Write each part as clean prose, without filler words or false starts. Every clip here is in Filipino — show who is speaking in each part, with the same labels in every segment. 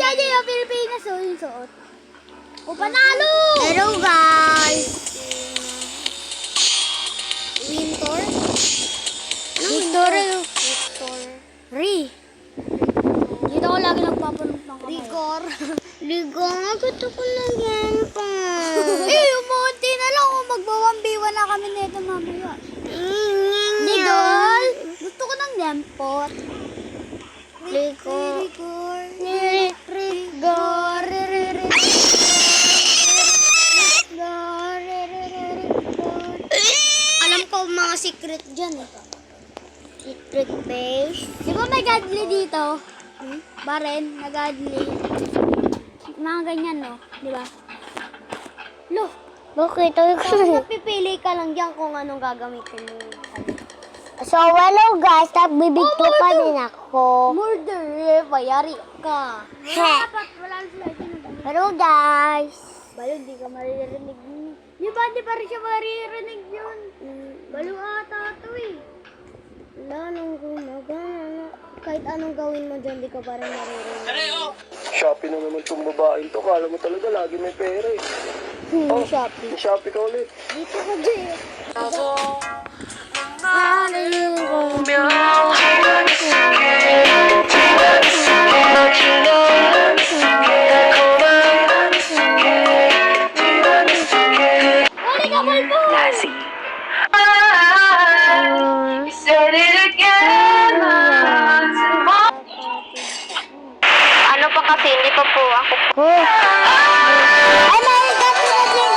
Speaker 1: Daddy, yung Pilipinas, oh, yung suot. O, panalo!
Speaker 2: Hello guys! Winter? Winter?
Speaker 1: Dito ko lagi nagpapanong ng kamay.
Speaker 2: Rigor, gusto ko na yan pa.
Speaker 1: Umunti na lang kung magbawan-biwan na kami nito mamaya. Nidol, gusto ko ng lempot.
Speaker 2: Rigor. Alam ko mga secret dyan eh. Secret base.
Speaker 1: Di ba may godly dito? Baren, na godly. Mga ganyan, no? Di ba? Lo,
Speaker 2: Bakit?
Speaker 1: pipili ka lang dyan kung anong gagamitin mo.
Speaker 2: So, hello guys. Nagbibigto pa din ako.
Speaker 1: Murder, bayari ka. Dapat wala sila.
Speaker 2: Hello guys.
Speaker 1: Balo, di ka maririnig. Di ba, di pa rin siya maririnig yun? Balo ata ito eh.
Speaker 2: Wala nang gumagana. Kahit anong gawin mo dyan, di ka parang maririnig.
Speaker 3: Shopee na naman itong babaeng to. Kala mo talaga lagi may pera eh.
Speaker 2: Shopee.
Speaker 3: Shopee ka ulit.
Speaker 2: Dito ka dyan.
Speaker 1: Wali ka, Balbo!
Speaker 2: Ano pa kasi, hindi pa po ako. Ay, may gato na din.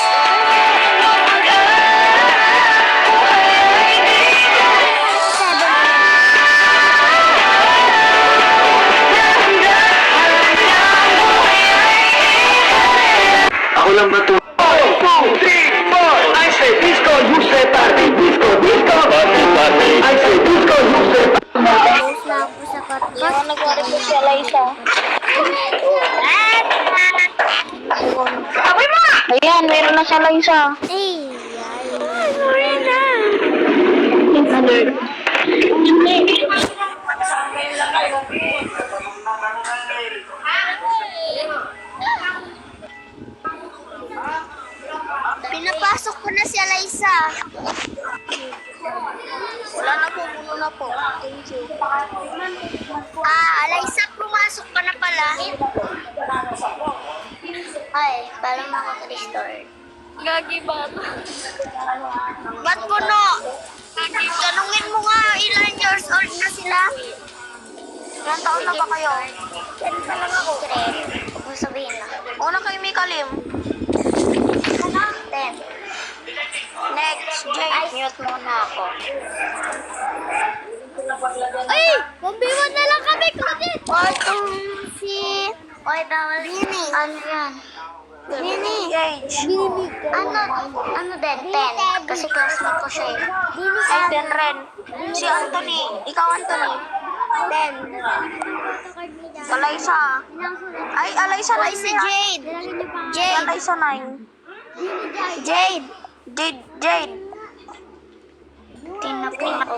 Speaker 3: Ako lang ba to? 1, 2, 3, 4! I say disco, you say party. Disco, disco, party, party. I say disco, you say party.
Speaker 2: Close na ako sa katlo. Nagwari po si Alaysa.
Speaker 3: Sabi mo!
Speaker 2: Ayan, meron na si Alaysa. Ay, meron na. Pinapasok ko na si Alaysa. Wala na po, puno na po. Thank you. Alaysa, pumasok ka na pala. Ay, parang makaka-restore.
Speaker 1: Gagi ba?
Speaker 2: Ba't puno? Tanungin mo nga, ilan years old na sila? Ilang taon na ba kayo? 10 pa lang ako. 3. Huwag mo sabihin na. Una kayo may kalim. 10. Next, Jay. Mute muna ako.
Speaker 1: Ay! Pambiwan na lang kami, Claudette!
Speaker 2: Oy, bawal. Bini. Ano yan? Bini. Ano din? 10. Kasi classmate ko siya eh. Ay, 10 rin. Si Anthony. Ikaw, Anthony. 10. Alaysa. Ay, Alaysa 9. Ay, si Jade. Alaysa 9. Jade. Tinapin ako.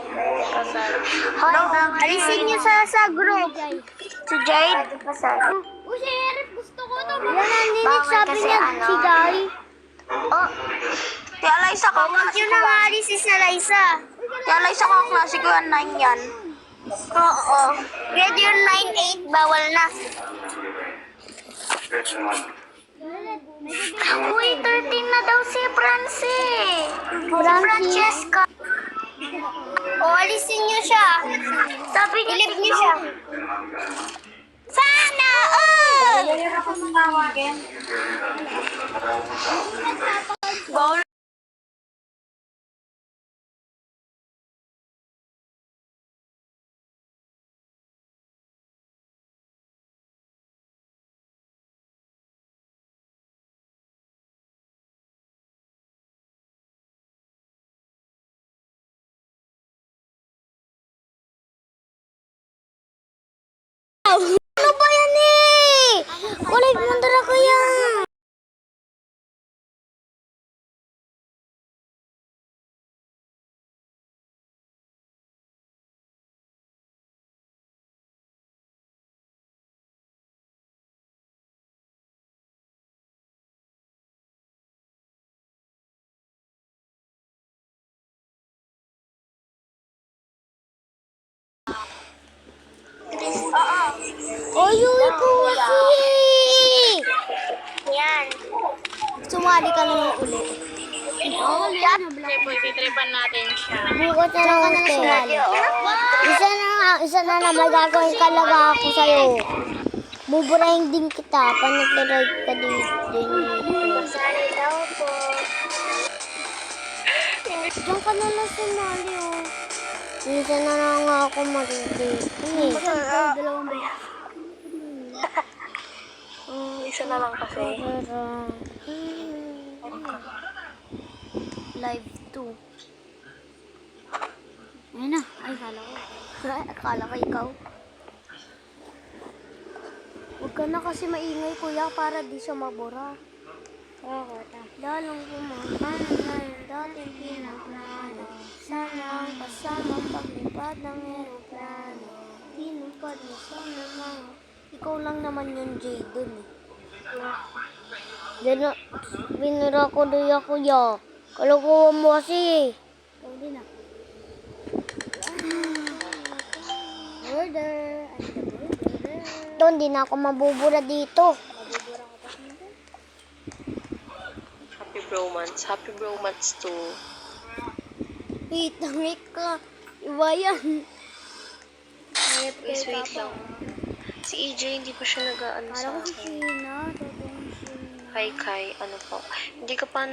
Speaker 2: Hoy, alisin niyo sa group. Si Jade.
Speaker 1: O, si Eric, gusto ko to.
Speaker 2: Bawal
Speaker 1: Sabi
Speaker 2: kasi
Speaker 1: niya,
Speaker 2: ano.
Speaker 1: si Guy.
Speaker 2: Oh, si Alaysa ko. Huwag yun ang alisin si Alaysa. Si Alaysa ko, klase ko yan, 9 yan. Oo. Grade yun 9-8, bawal na. Uy, 13 na daw si Francie. Si Francesca. O, alisin niyo siya. Sabi niya, ilip niyo siya. Sana all! Bawal Ano ba yan eh? Kulit mo ko yan.
Speaker 1: Oy, ko kasi!
Speaker 2: Yan.
Speaker 1: Sumali ka naman uli. Oo,
Speaker 2: Chat.
Speaker 4: Tripan natin siya.
Speaker 1: Bukas na lang ako sumali. Isa na naman gagawin talaga ako sa'yo. Buburahin din kita. Panag-ride ka dito.
Speaker 2: Sali daw po.
Speaker 1: Diyan ka na lang sumali, oh. Isa na lang ako mag-date. Dalawang ba?
Speaker 2: Isa na lang kasi.
Speaker 1: Live 2. Ayun na. Ay, kala ko. Akala ko ikaw. Huwag ka na kasi maingay, kuya, para di siya mabura. Oo, lalong kumakain na yung dating pinaplano. Sana ang kasama paglipad ng aeroplano. Tinupad mo sana mga... Ikaw lang naman yung Jaden eh. Diyan na, binura ko doon ako ya. Kalukuhan mo kasi. Ikaw din ah. Murder. Ito, hindi na ako mabubura dito.
Speaker 4: Happy bromance. Happy bromance to.
Speaker 1: Wait, tangik ka. Iba yan.
Speaker 4: Please wait lang. Si EJ, hindi pa siya nag-ano sa
Speaker 1: Parang si
Speaker 4: akin.
Speaker 1: Sheena. Totoong Sheena.
Speaker 4: Kai, ano po. Hindi ka pa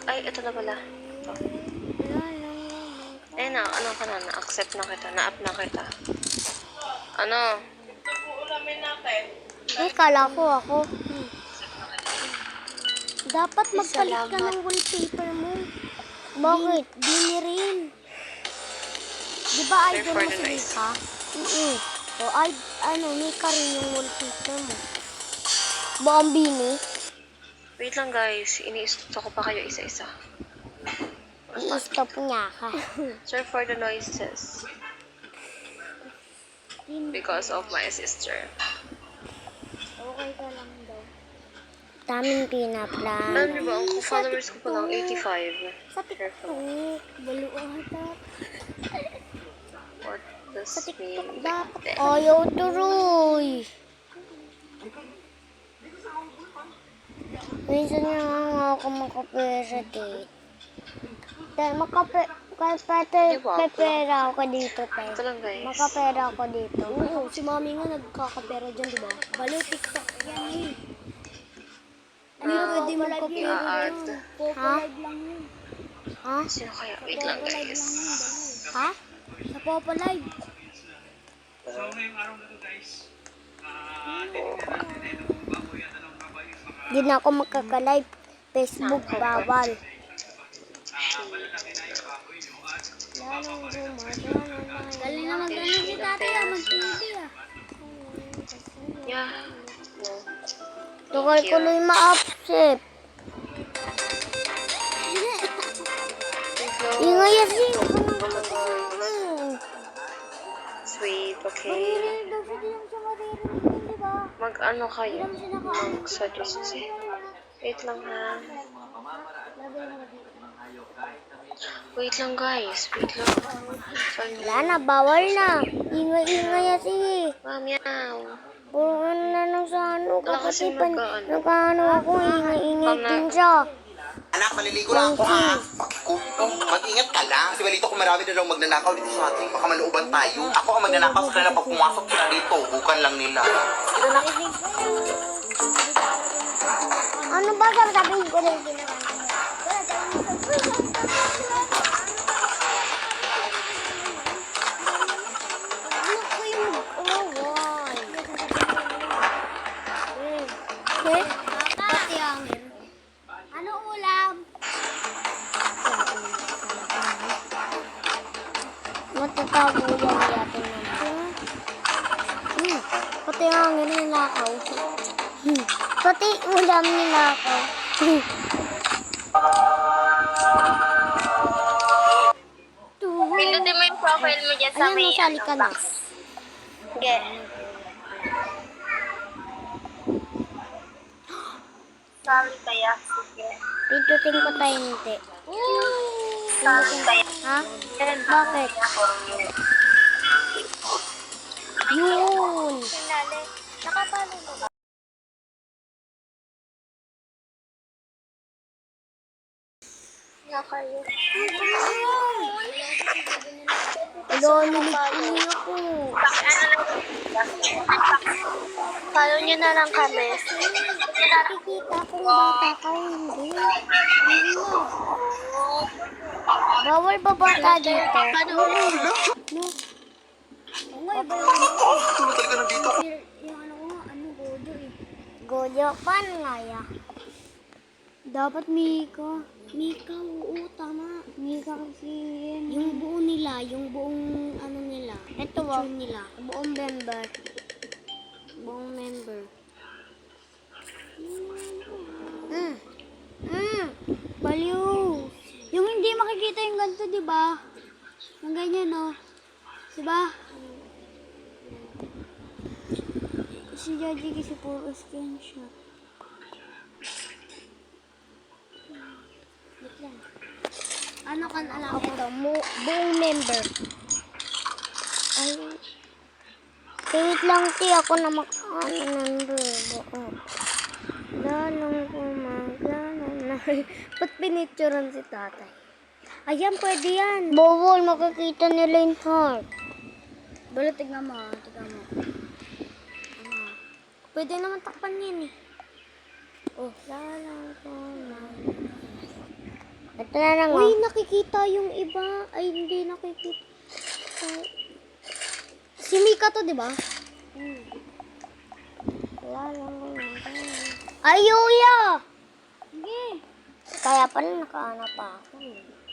Speaker 4: Ay, ito na pala. Ito. Eh na, ano ka na? Na-accept na kita. Na-up na kita. Ano?
Speaker 1: Ay, kala ko ako. Dapat magpalit ka ng wallpaper mo. Bakit? Di ni rin. Di ba idol mo si Mika? O, Mika rin yung wallpaper mo. Bambini?
Speaker 4: Wait lang guys. Ini-stop ko pa kayo isa-isa.
Speaker 1: I-stop niya ka.
Speaker 4: Sorry for the noises. Because of my sister.
Speaker 1: Okay ka lang daw. Daming pinaplan.
Speaker 4: Alam niyo ba, ang followers ko pa lang 85.
Speaker 1: Sa TikTok. Balo ata.
Speaker 4: What does
Speaker 1: Sa TikTok
Speaker 4: mean?
Speaker 1: dapat. Ayaw tuloy. Minsan nga ako makapera dito. Dahil makapera ako dito, te.
Speaker 4: Ito lang guys.
Speaker 1: Makapera ako dito. Oo, si mami nga nagkakapera dyan, di ba? Balo, TikTok yan eh. Ano pwede magkapera
Speaker 4: i-add.
Speaker 1: dyan? Popo-live lang yun. Ha?
Speaker 4: Sino kaya? Wait lang guys.
Speaker 1: Ha? Sa Popo-live. Di na ako magkaka-live. Facebook, bawal. Galing na mag-ano si tatay, mag-TV ah.
Speaker 4: Yeah. No.
Speaker 1: Tukay ko na yung ma-upset. Ingay kasi.
Speaker 4: Sweet, okay. Mag-ano kayo? Mag-suggest. Wait lang ha. Wait lang guys. Wait lang. Sorry.
Speaker 1: Wala na, bawal na. Ingay kasi.
Speaker 4: Meow.
Speaker 1: Puro ano na lang sa ano.
Speaker 4: Wala kasi
Speaker 1: Kapatipan,
Speaker 4: nag-ano.
Speaker 1: nag-ano ako, ingay din siya.
Speaker 5: Anak, maliligo lang ako ha. Mag-ingat ka lang. Kasi balito ko marami na lang magnanakaw dito sa ating. Baka maluuban tayo. Ako ang magnanakaw sa kanila pag pumasok sila dito. Bukan lang nila.
Speaker 1: Ano ba sabihin ko rin ginawa? Ano ko yung why? Okay? Pati ang ano ulam? Matatago yan natin naman. Pati ang hangin nilakaw. Pati ulam nilakaw.
Speaker 2: Pinutin mo yung profile mo dyan sa
Speaker 1: Ayan,
Speaker 2: may
Speaker 1: nasali ka na.
Speaker 2: Sige. Sorry kaya. Sige.
Speaker 1: Pindutin ko tayo hindi.
Speaker 2: Sorry kaya.
Speaker 1: Ha? Bakit? Yun.
Speaker 2: Sinali. Nakapalo mo ba? Nakayo.
Speaker 1: Alo, nilig ako.
Speaker 2: Follow nyo na lang kami.
Speaker 1: Nakikita kung bata ka hindi. Bawal ba bata dito? No. Ungay ba yung
Speaker 5: Tulad talaga nandito ko.
Speaker 1: yung ano ko nga, ano, Gojo eh. Gojo? Paano nga ya? Dapat Mika. Mika, oo, tama. Mika kasi yan. Yung buo nila, yung buong ano nila. Ito ba? Nila. Buong member. Buong member. Baliw. Yung hindi makikita yung ganito, di ba? Yung ganyan, no? Di ba? Si Jaji kasi puro screenshot. Wait lang. Ano kan alam ko? Ito, buong member. Ay. Wait lang, ti. Ako na member. Buo. Lalong kumagana na. Ba't pinicturean si tatay? Ayan, pwede yan. Bawal, makikita nila yung heart. Bala, tignan mo. Tignan mo. Pwede naman takpan yan eh. Oh, lalong kumagana. Ito na lang. Uy, nakikita yung iba. Ay, hindi nakikita. Si Mika to, di ba? Lalong kumagana. Ay, Yuya! Sige. Kaya pala nakahanap pa ako.